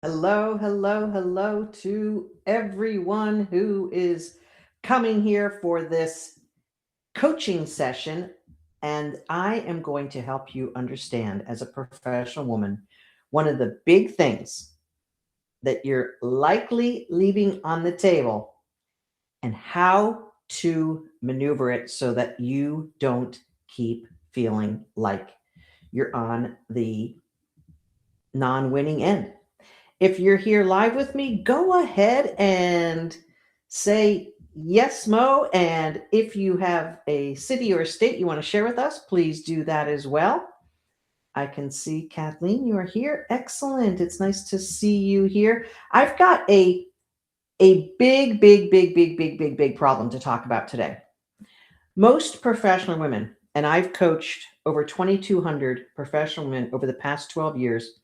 Hello, hello, hello to everyone who is coming here for this coaching session. And I am going to help you understand, as a professional woman, one of the big things that you're likely leaving on the table and how to maneuver it so that you don't keep feeling like you're on the non winning end. If you're here live with me, go ahead and say yes, Mo. And if you have a city or state you want to share with us, please do that as well. I can see Kathleen, you are here. Excellent. It's nice to see you here. I've got a big problem to talk about today. Most professional women, and I've coached over 2,200 professional women over the past 12 years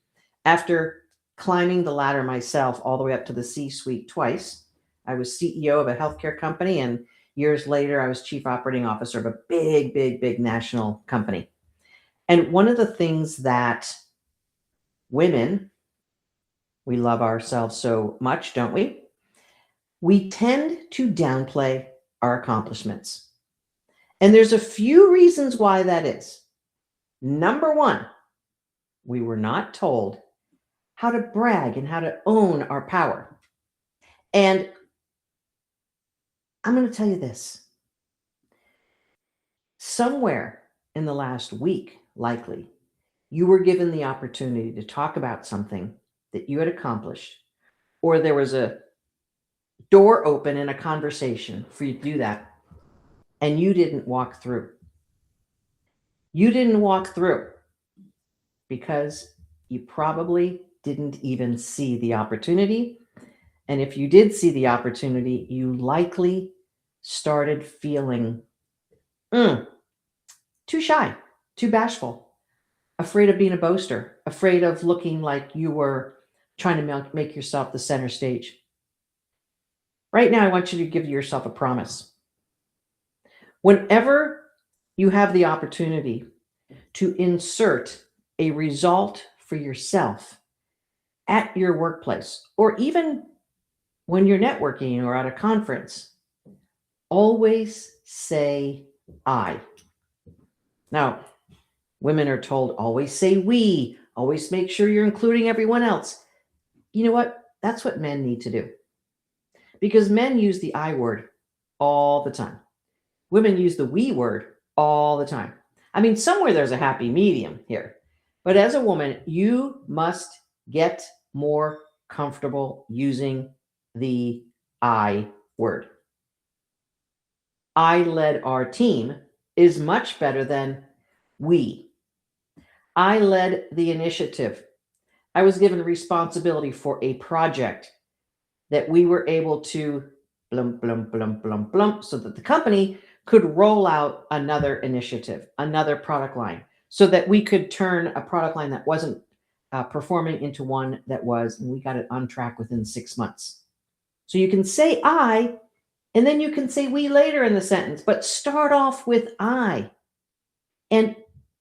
after climbing the ladder myself all the way up to the C-suite twice. I was CEO of a healthcare company, and years later, I was chief operating officer of a big national company. And one of the things that women, we love ourselves so much, don't we? We tend to downplay our accomplishments. And there's a few reasons why that is. Number one, we were not told how to brag and how to own our power. And I'm going to tell you this. Somewhere in the last week, likely, you were given the opportunity to talk about something that you had accomplished, or there was a door open in a conversation for you to do that, and you didn't walk through. You didn't walk through because you probably didn't even see the opportunity. And if you did see the opportunity, you likely started feeling too shy, too bashful, afraid of being a boaster, afraid of looking like you were trying to make yourself the center stage. Right now, I want you to give yourself a promise. Whenever you have the opportunity to insert a result for yourself at your workplace, or even when you're networking or at a conference, always say I. Now, women are told always say we, always make sure you're including everyone else. You know what? That's what men need to do. Because men use the I word all the time. Women use the we word all the time. I mean, somewhere there's a happy medium here. But as a woman, you must get more comfortable using the I word. I led our team is much better than we. I led the initiative. I was given responsibility for a project that we were able to so that the company could roll out another initiative, another product line, so that we could turn a product line that wasn't performing into one that was, and we got it on track within 6 months. So you can say I, and then you can say we later in the sentence, but start off with I. And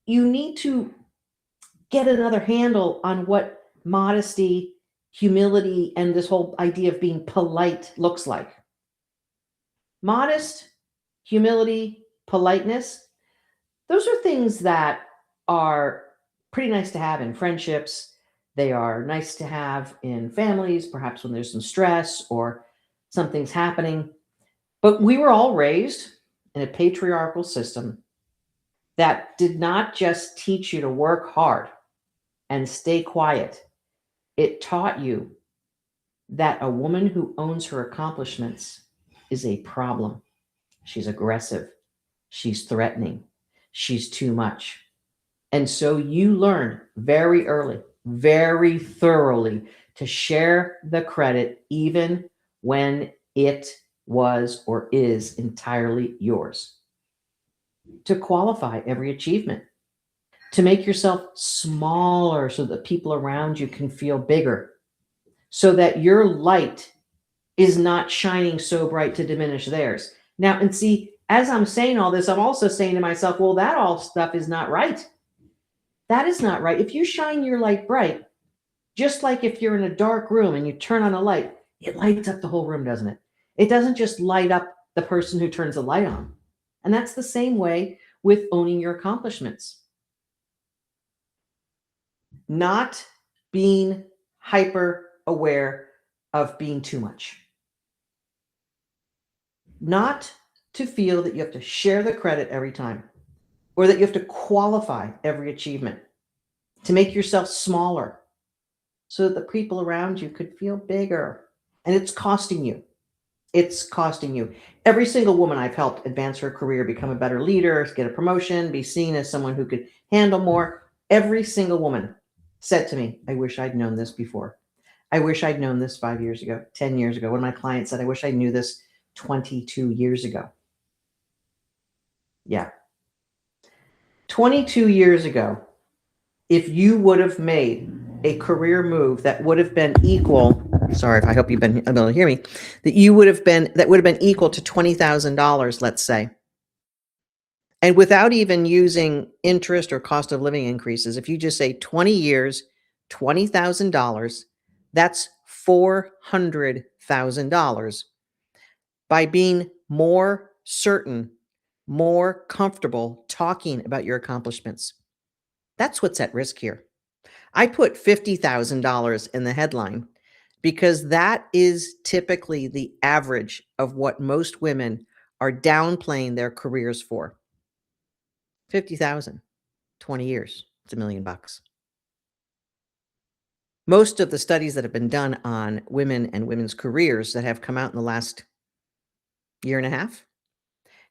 you need to get another handle on what modesty, humility, and this whole idea of being polite looks like. Modest, humility, politeness, those are things that are pretty nice to have in friendships. They are nice to have in families, perhaps when there's some stress or something's happening. But we were all raised in a patriarchal system that did not just teach you to work hard and stay quiet. It taught you that a woman who owns her accomplishments is a problem. She's aggressive. She's threatening. She's too much. And so you learn very early, very thoroughly to share the credit, even when it was or is entirely yours. To qualify every achievement, to make yourself smaller so that people around you can feel bigger, so that your light is not shining so bright to diminish theirs. Now, and see, as I'm saying all this, I'm also saying to myself, well, that all stuff is not right. That is not right. If you shine your light bright, Just like if you're in a dark room and you turn on a light, it lights up the whole room, doesn't it? It doesn't just light up the person who turns the light on. And that's the same way with owning your accomplishments. Not being hyper aware of being too much. Not to feel that you have to share the credit every time or that you have to qualify every achievement, to make yourself smaller so that the people around you could feel bigger. And it's costing you. It's costing you. Every single woman I've helped advance her career, become a better leader, get a promotion, be seen as someone who could handle more, every single woman said to me, I wish I'd known this before. I wish I'd known this 5 years ago, 10 years ago. One of my clients said, I wish I knew this 22 years ago. Yeah. 22 years ago, if you would have made a career move that would have been equal, sorry, I hope you've been able to hear me, that would have been equal to $20,000, let's say. And without even using interest or cost of living increases, if you just say 20 years, $20,000, that's $400,000 by being more certain, more comfortable talking about your accomplishments. That's what's at risk here. I put $50,000 in the headline because that is typically the average of what most women are downplaying their careers for. 50,000, 20 years, it's $1 million. Most of the studies that have been done on women and women's careers that have come out in the last year and a half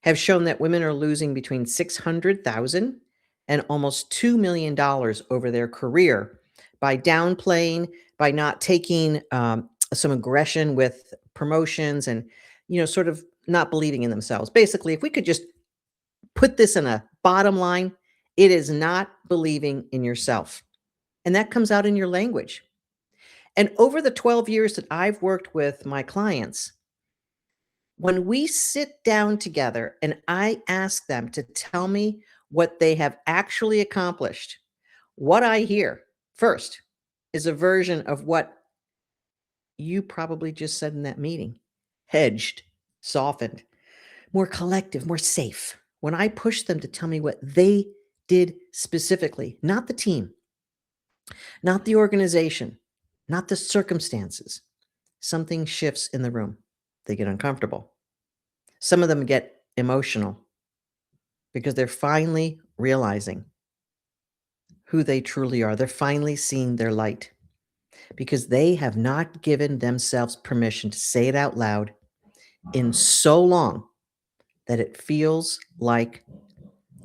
have shown that women are losing between $600,000 and almost $2 million over their career by downplaying, by not taking some aggression with promotions and, sort of not believing in themselves. Basically, if we could just put this in a bottom line, it is not believing in yourself. And that comes out in your language. And over the 12 years that I've worked with my clients, when we sit down together and I ask them to tell me what they have actually accomplished, what I hear first is a version of what you probably just said in that meeting: hedged, softened, more collective, more safe. When I push them to tell me what they did specifically, not the team, not the organization, not the circumstances, something shifts in the room. They get uncomfortable. Some of them get emotional because they're finally realizing who they truly are. They're finally seeing their light because they have not given themselves permission to say it out loud in so long that it feels like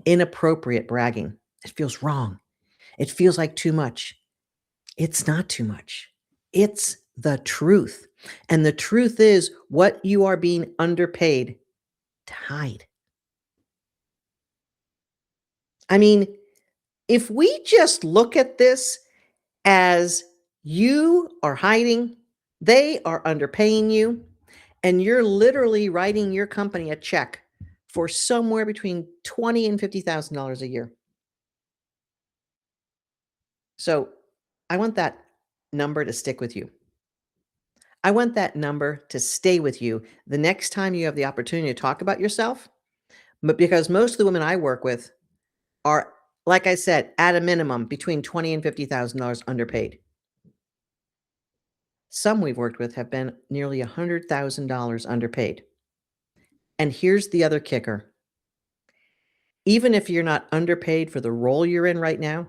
inappropriate bragging. It feels wrong. It feels like too much. It's not too much. It's the truth. And the truth is what you are being underpaid to hide. I mean, if we just look at this as you are hiding, they are underpaying you, and you're literally writing your company a check for somewhere between $20,000 and $50,000 a year. So I want that number to stick with you. I want that number to stay with you the next time you have the opportunity to talk about yourself. But because most of the women I work with are, like I said, at a minimum between $20,000 and $50,000 underpaid. Some we've worked with have been nearly $100,000 underpaid. And here's the other kicker. Even if you're not underpaid for the role you're in right now,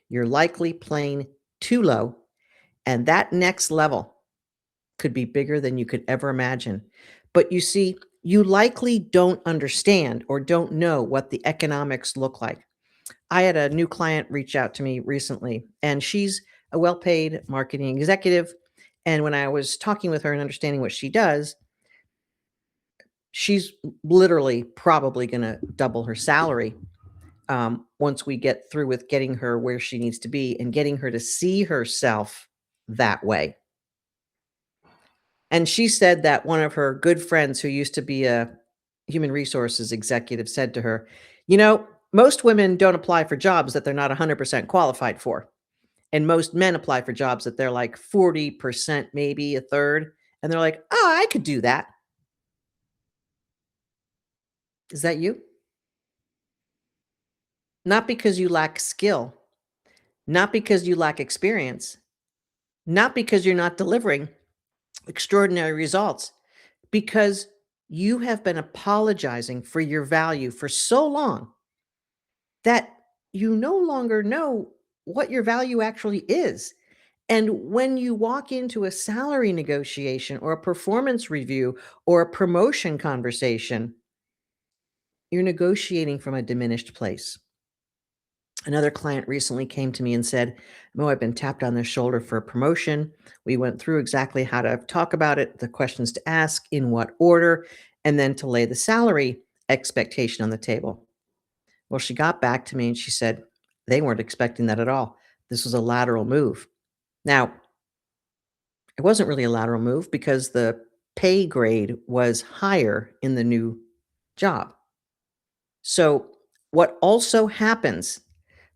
you're likely playing too low, and that next level could be bigger than you could ever imagine. But you see, you likely don't understand or don't know what the economics look like. I had a new client reach out to me recently, and she's a well-paid marketing executive. And when I was talking with her and understanding what she does, she's literally probably going to double her salary once we get through with getting her where she needs to be and getting her to see herself that way. And she said that one of her good friends who used to be a human resources executive said to her, most women don't apply for jobs that they're not 100% qualified for. And most men apply for jobs that they're like 40%, maybe a third. And they're like, oh, I could do that. Is that you? Not because you lack skill, not because you lack experience, not because you're not delivering extraordinary results, because you have been apologizing for your value for so long that you no longer know what your value actually is. And when you walk into a salary negotiation or a performance review or a promotion conversation, you're negotiating from a diminished place. Another client recently came to me and said, "Mo, I've been tapped on the shoulder for a promotion. We went through exactly how to talk about it, the questions to ask, in what order, and then to lay the salary expectation on the table." Well, she got back to me and she said, they weren't expecting that at all. This was a lateral move. Now, it wasn't really a lateral move because the pay grade was higher in the new job. So, what also happens,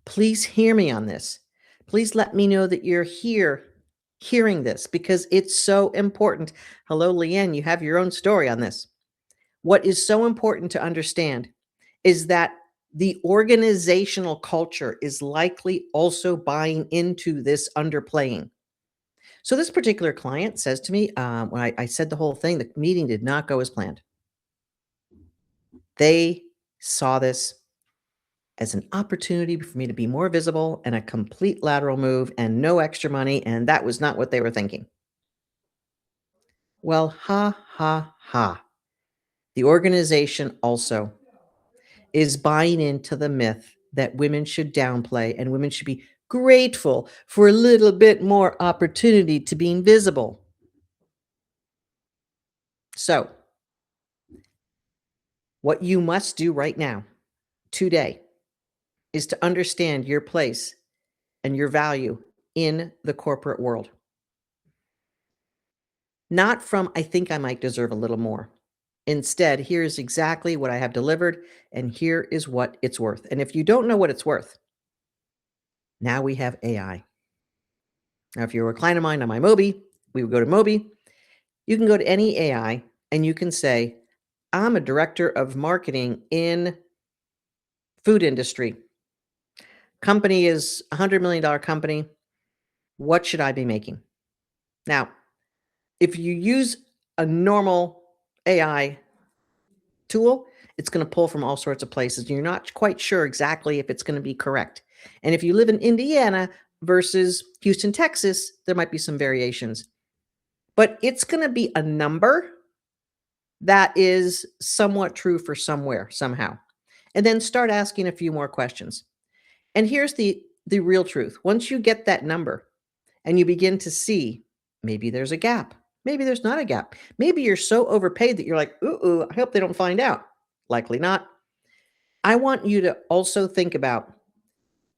please hear me on this. Please let me know that you're here hearing this because it's so important. Hello, Leanne, you have your own story on this. What is so important to understand is that the organizational culture is likely also buying into this underplaying. So, this particular client says to me, when I said the whole thing, the meeting did not go as planned. They saw this as an opportunity for me to be more visible and a complete lateral move and no extra money. And that was not what they were thinking. Well, ha, ha, ha. The organization also is buying into the myth that women should downplay and women should be grateful for a little bit more opportunity to be invisible. So, what you must do right now, today, is to understand your place and your value in the corporate world. Not from, I think I might deserve a little more. Instead, here's exactly what I have delivered, and here is what it's worth. And if you don't know what it's worth, now we have AI. Now, if you're a client of mine on my Mobi, we would go to Mobi. You can go to any AI and you can say, I'm a director of marketing in food industry. Company is $100 million company. What should I be making? Now, if you use a normal AI tool, it's going to pull from all sorts of places. You're not quite sure exactly if it's going to be correct. And if you live in Indiana versus Houston, Texas, there might be some variations. But it's going to be a number that is somewhat true for somewhere, somehow. And then start asking a few more questions. And here's the real truth. Once you get that number and you begin to see maybe there's a gap, maybe there's not a gap. Maybe you're so overpaid that you're like, ooh, I hope they don't find out. Likely not. I want you to also think about,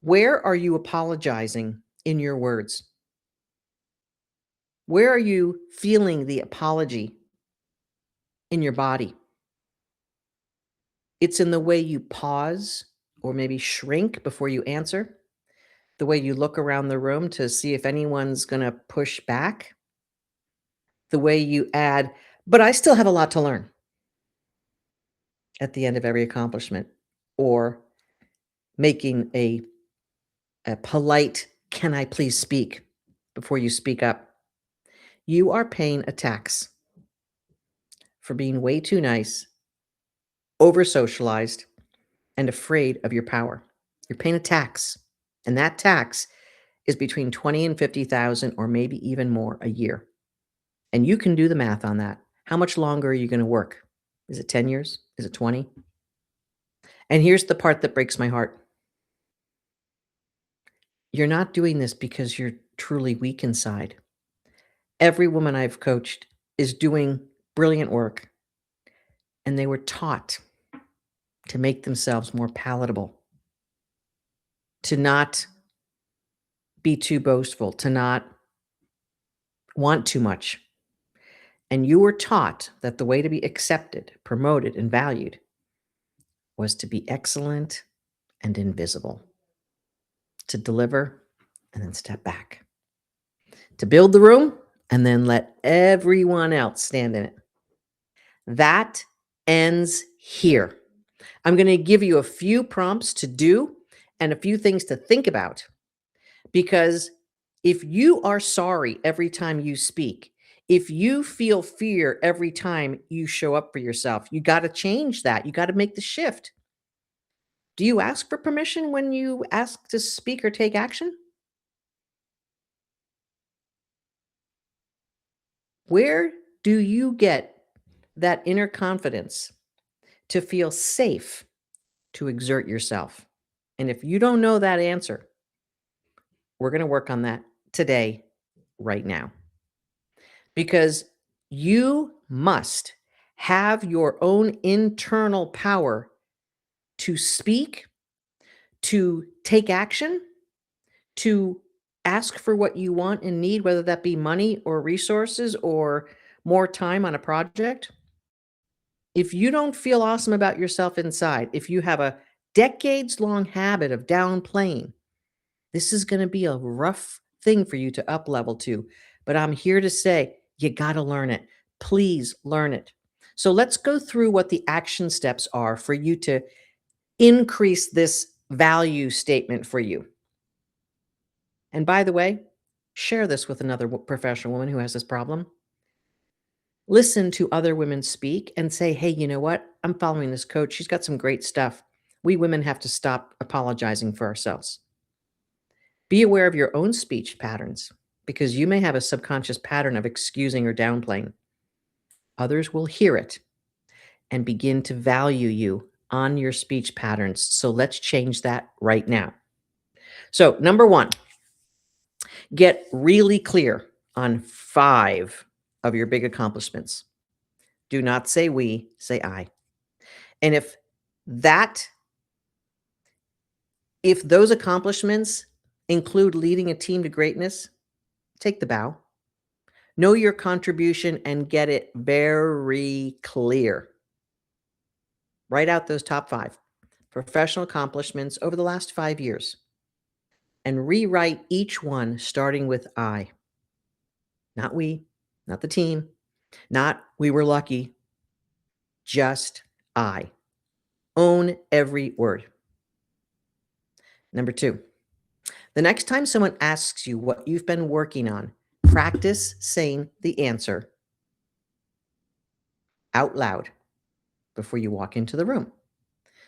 where are you apologizing in your words? Where are you feeling the apology in your body? It's in the way you pause or maybe shrink before you answer, the way you look around the room to see if anyone's going to push back, the way you add, but I still have a lot to learn at the end of every accomplishment, or making a polite, can I please speak before you speak up. You are paying a tax for being way too nice, over socialized, and afraid of your power. You're paying a tax, and that tax is between 20 and 50,000 or maybe even more a year. And you can do the math on that. How much longer are you going to work? Is it 10 years? Is it 20? And here's the part that breaks my heart. You're not doing this because you're truly weak inside. Every woman I've coached is doing brilliant work, and they were taught to make themselves more palatable, to not be too boastful, to not want too much. And you were taught that the way to be accepted, promoted, and valued was to be excellent and invisible, to deliver and then step back to build the room, and then let everyone else stand in it. That ends here. I'm going to give you a few prompts to do and a few things to think about, because if you are sorry every time you speak, if you feel fear every time you show up for yourself, you got to change that. You got to make the shift. Do you ask for permission when you ask to speak or take action? Where do you get that inner confidence to feel safe to exert yourself? And if you don't know that answer, we're going to work on that today, right now, because you must have your own internal power to speak, to take action, to ask for what you want and need, whether that be money or resources or more time on a project. If you don't feel awesome about yourself inside, if you have a decades long habit of downplaying, this is going to be a rough thing for you to up level to. But I'm here to say, you got to learn it. Please learn it. So let's go through what the action steps are for you to increase this value statement for you. And by the way, share this with another professional woman who has this problem. Listen to other women speak and say, hey, you know what? I'm following this coach. She's got some great stuff. We women have to stop apologizing for ourselves. Be aware of your own speech patterns, because you may have a subconscious pattern of excusing or downplaying. Others will hear it and begin to value you on your speech patterns. So let's change that right now. So, number one, get really clear on 5 of your big accomplishments. Do not say we, say I. And that if those accomplishments include leading a team to greatness, take the bow. Know your contribution and get it very clear. Write out those top 5 professional accomplishments over the last 5 years and rewrite each one starting with I. Not we, not the team, not we were lucky, just I. Own every word. Number 2, the next time someone asks you what you've been working on, practice saying the answer out loud before you walk into the room.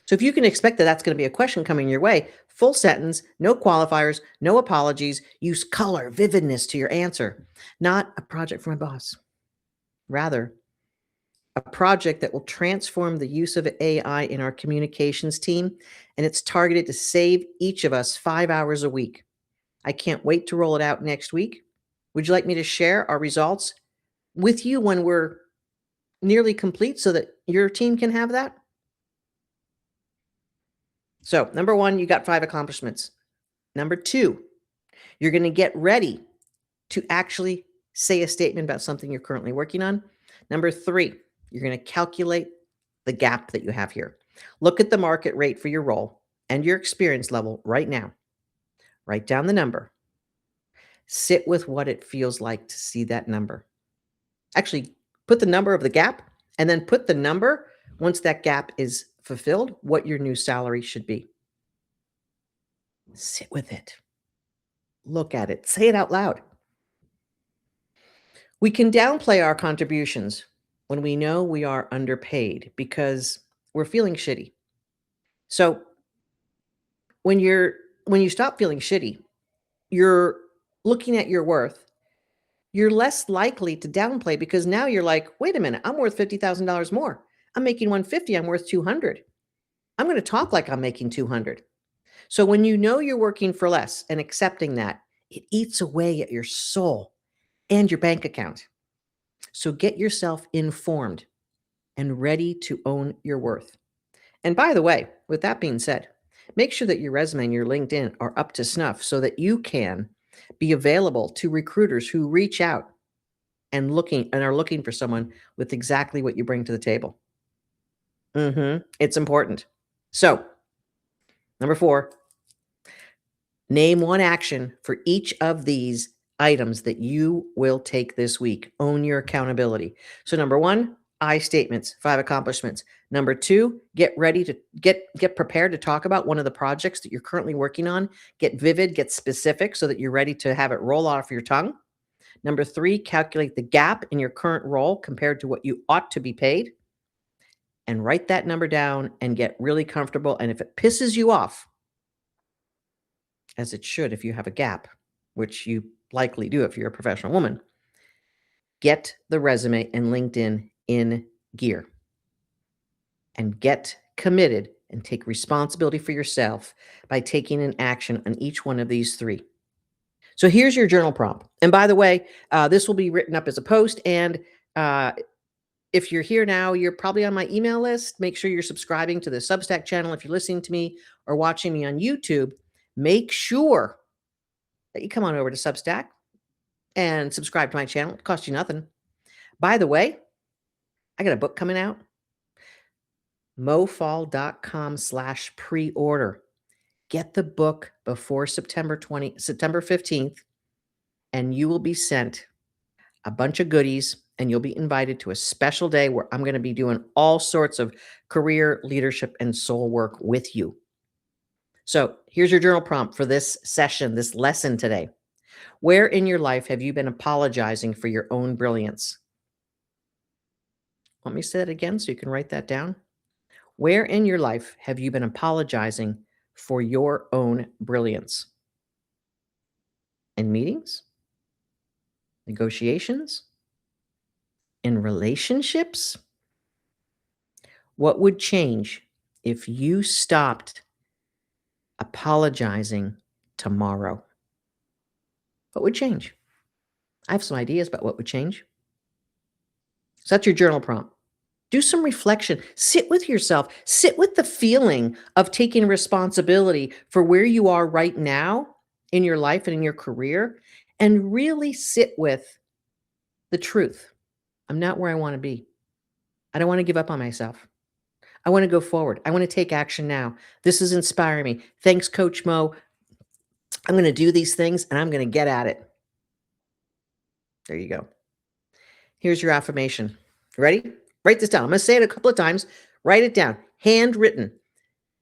So if you can expect that that's going to be a question coming your way, full sentence, no qualifiers, no apologies, use color, vividness to your answer. Not a project for my boss. Rather, a project that will transform the use of AI in our communications team, and it's targeted to save each of us 5 hours a week. I can't wait to roll it out next week. Would you like me to share our results with you when we're nearly complete so that your team can have that? So, number 1, you got 5 accomplishments. Number 2, you're going to get ready to actually say a statement about something you're currently working on. Number 3, you're going to calculate the gap that you have here. Look at the market rate for your role and your experience level right now. Write down the number. Sit with what it feels like to see that number. Actually, put the number of the gap and then put the number, once that gap is fulfilled, what your new salary should be. Sit with it. Look at it. Say it out loud. We can downplay our contributions when we know we are underpaid because we're feeling shitty. So when you stop feeling shitty, you're looking at your worth. You're less likely to downplay because now you're like, wait a minute, I'm worth $50,000 more. I'm making 150, I'm worth 200. I'm going to talk like I'm making 200. So when you know you're working for less and accepting that, it eats away at your soul and your bank account. So get yourself informed and ready to own your worth. And by the way, with that being said, make sure that your resume and your LinkedIn are up to snuff so that you can be available to recruiters who reach out and are looking for someone with exactly what you bring to the table. It's important. So, number 4, Name one action for each of these items that you will take this week. Own your accountability. So number 1, I statements, 5 accomplishments. Number 2, get ready to get prepared to talk about one of the projects that you're currently working on. Get vivid, get specific so that you're ready to have it roll off your tongue. Number 3, calculate the gap in your current role compared to what you ought to be paid. And write that number down and get really comfortable. And if it pisses you off, as it should if you have a gap, which you likely do if you're a professional woman, get the resume and LinkedIn in gear and get committed and take responsibility for yourself by taking an action on each one of these 3. So here's your journal prompt. And by the way, this will be written up as a post. And if you're here now, you're probably on my email list. Make sure you're subscribing to the Substack channel. If you're listening to me or watching me on YouTube, make sure that you come on over to Substack and subscribe to my channel. It costs you nothing. By the way, I got a book coming out. mofall.com/pre-order. Get the book before September 15th, and you will be sent a bunch of goodies, and you'll be invited to a special day where I'm going to be doing all sorts of career, leadership, and soul work with you. So here's your journal prompt for this session, this lesson today. Where in your life have you been apologizing for your own brilliance? Let me say that again so you can write that down. Where in your life have you been apologizing for your own brilliance? In meetings? Negotiations? In relationships? What would change if you stopped apologizing tomorrow? What would change? I have some ideas about what would change. So that's your journal prompt. Do some reflection. Sit with yourself. Sit with the feeling of taking responsibility for where you are right now in your life and in your career, and really sit with the truth. I'm not where I want to be. I don't want to give up on myself. I want to go forward. I want to take action now. This is inspiring me. Thanks, Coach Mo. I'm going to do these things and I'm going to get at it. There you go. Here's your affirmation. Ready? Write this down. I'm going to say it a couple of times. Write it down. Handwritten.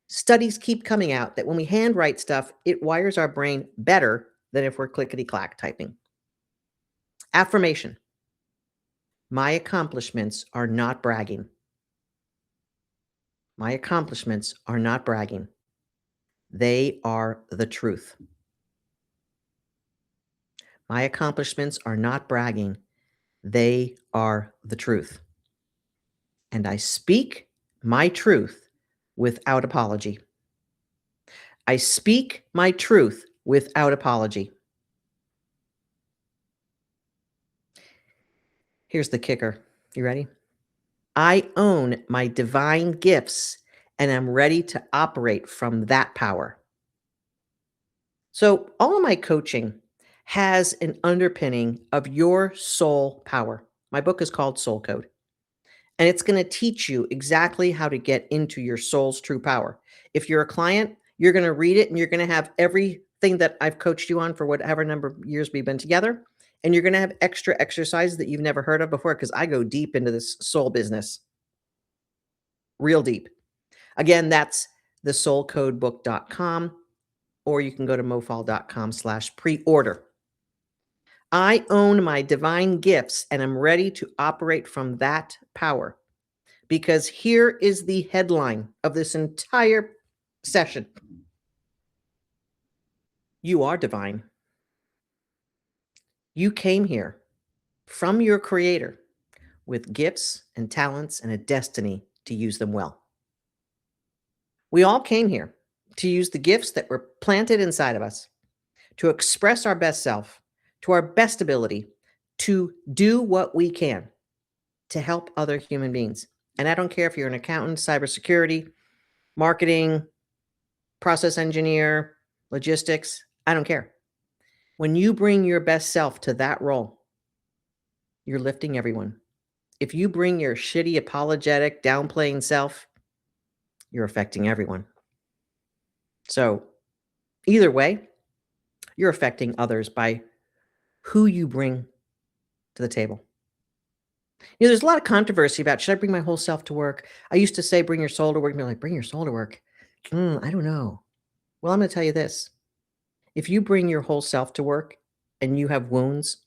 Studies keep coming out that when we handwrite stuff, it wires our brain better than if we're clickety-clack typing. Affirmation. My accomplishments are not bragging. My accomplishments are not bragging. They are the truth. My accomplishments are not bragging. They are the truth. And I speak my truth without apology. I speak my truth without apology. Here's the kicker. You ready? I own my divine gifts and I'm ready to operate from that power. So all of my coaching has an underpinning of your soul power. My book is called Soul Code. And it's going to teach you exactly how to get into your soul's true power. If you're a client, you're going to read it and you're going to have everything that I've coached you on for whatever number of years we've been together. And you're going to have extra exercises that you've never heard of before because I go deep into this soul business. Real deep. Again, that's thesoulcodebook.com, or you can go to mofall.com/pre-order. I own my divine gifts and I'm ready to operate from that power. Because here is the headline of this entire session. You are divine. You came here from your creator with gifts and talents and a destiny to use them well. We all came here to use the gifts that were planted inside of us to express our best self, to our best ability, to do what we can to help other human beings. And I don't care if you're an accountant, cybersecurity, marketing, process engineer, logistics, I don't care. When you bring your best self to that role, you're lifting everyone. If you bring your shitty, apologetic, downplaying self, you're affecting everyone. So either way, You're affecting others by who you bring to the table. There's a lot of controversy about, should I bring my whole self to work? I used to say, bring your soul to work. And be like, bring your soul to work. I don't know. Well, I'm going to tell you this. If you bring your whole self to work and you have wounds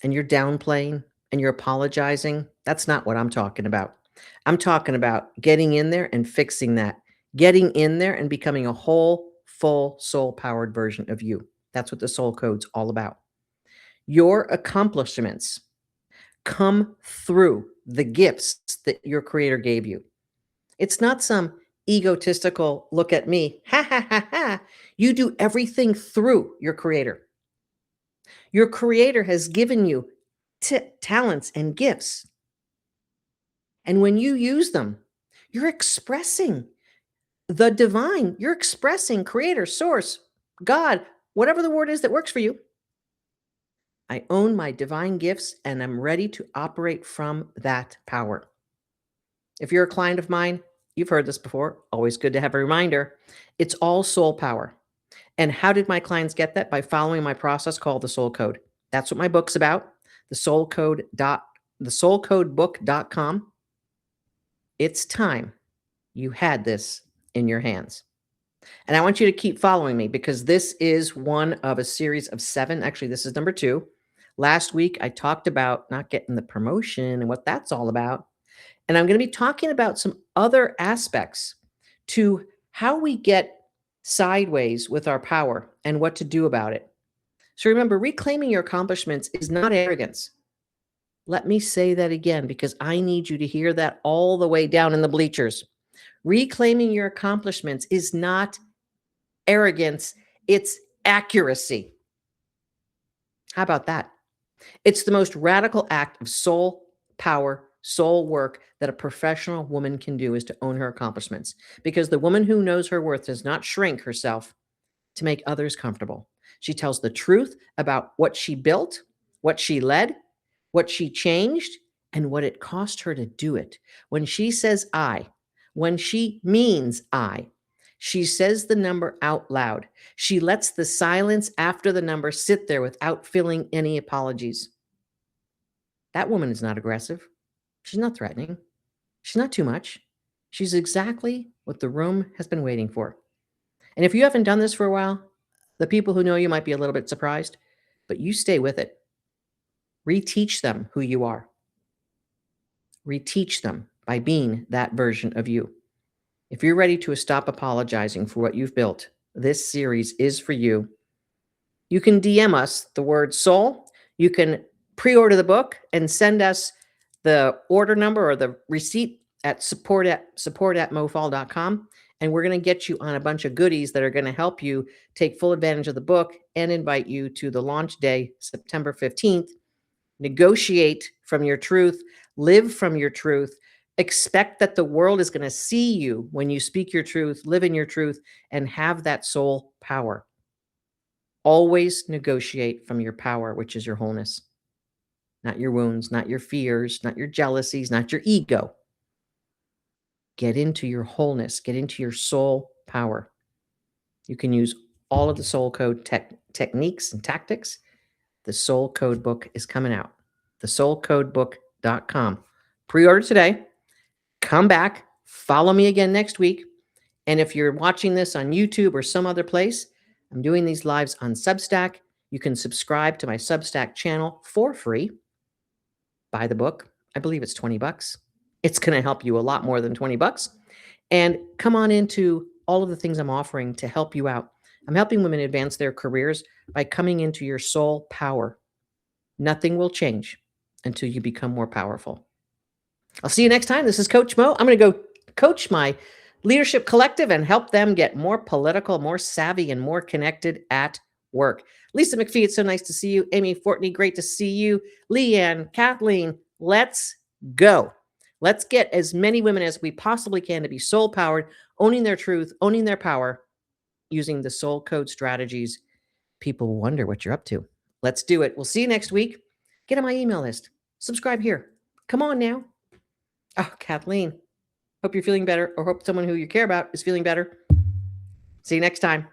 and you're downplaying and you're apologizing, that's not what I'm talking about. I'm talking about getting in there and fixing that, getting in there and becoming a whole, full, soul-powered version of you. That's what the soul code's all about. Your accomplishments come through the gifts that your creator gave you. It's not some egotistical look at me. Ha ha ha ha. You do everything through your creator. Your creator has given you talents and gifts. And when you use them, you're expressing the divine. You're expressing creator, source, God, whatever the word is that works for you. I own my divine gifts and I'm ready to operate from that power. If you're a client of mine, you've heard this before, always good to have a reminder. It's all soul power. And how did my clients get that? By following my process called the Soul Code. That's what my book's about. thesoulcodebook.com. It's time you had this in your hands. And I want you to keep following me because this is one of a series of 7. Actually, this is number 2. Last week, I talked about not getting the promotion and what that's all about. And I'm going to be talking about some other aspects to how we get sideways with our power and what to do about it. So remember, reclaiming your accomplishments is not arrogance. Let me say that again because I need you to hear that all the way down in the bleachers. Reclaiming your accomplishments is not arrogance, it's accuracy. How about that? It's the most radical act of soul power, soul work that a professional woman can do is to own her accomplishments. Because the woman who knows her worth does not shrink herself to make others comfortable. She tells the truth about what she built, what she led, what she changed, and what it cost her to do it. When she says I, when she means I, she says the number out loud. She lets the silence after the number sit there without feeling any apologies. That woman is not aggressive. She's not threatening. She's not too much. She's exactly what the room has been waiting for. And if you haven't done this for a while, the people who know you might be a little bit surprised, but you stay with it. Reteach them who you are. Reteach them by being that version of you. If you're ready to stop apologizing for what you've built, this series is for you. You can DM us the word soul. You can pre-order the book and send us the order number or the receipt at support@mofall.com. And we're going to get you on a bunch of goodies that are going to help you take full advantage of the book and invite you to the launch day, September 15th. Negotiate from your truth, live from your truth, expect that the world is going to see you when you speak your truth, live in your truth, and have that soul power. Always negotiate from your power, which is your wholeness, not your wounds, not your fears, not your jealousies, not your ego. Get into your wholeness, get into your soul power. You can use all of the soul code techniques and tactics. The Soul Code book is coming out. thesoulcodebook.com. Pre-order today. Come back. Follow me again next week. And if you're watching this on YouTube or some other place, I'm doing these lives on Substack. You can subscribe to my Substack channel for free. Buy the book. I believe it's $20. It's going to help you a lot more than $20. And come on into all of the things I'm offering to help you out. I'm helping women advance their careers by coming into your soul power. Nothing will change until you become more powerful. I'll see you next time. This is Coach Mo. I'm going to go coach my leadership collective and help them get more political, more savvy, and more connected at work. Lisa McPhee, it's so nice to see you. Amy Fortney, great to see you. Leanne, Kathleen, let's go. Let's get as many women as we possibly can to be soul-powered, owning their truth, owning their power, using the soul code strategies. People wonder what you're up to. Let's do it. We'll see you next week. Get on my email list. Subscribe here. Come on now. Oh, Kathleen, hope you're feeling better, or hope someone who you care about is feeling better. See you next time.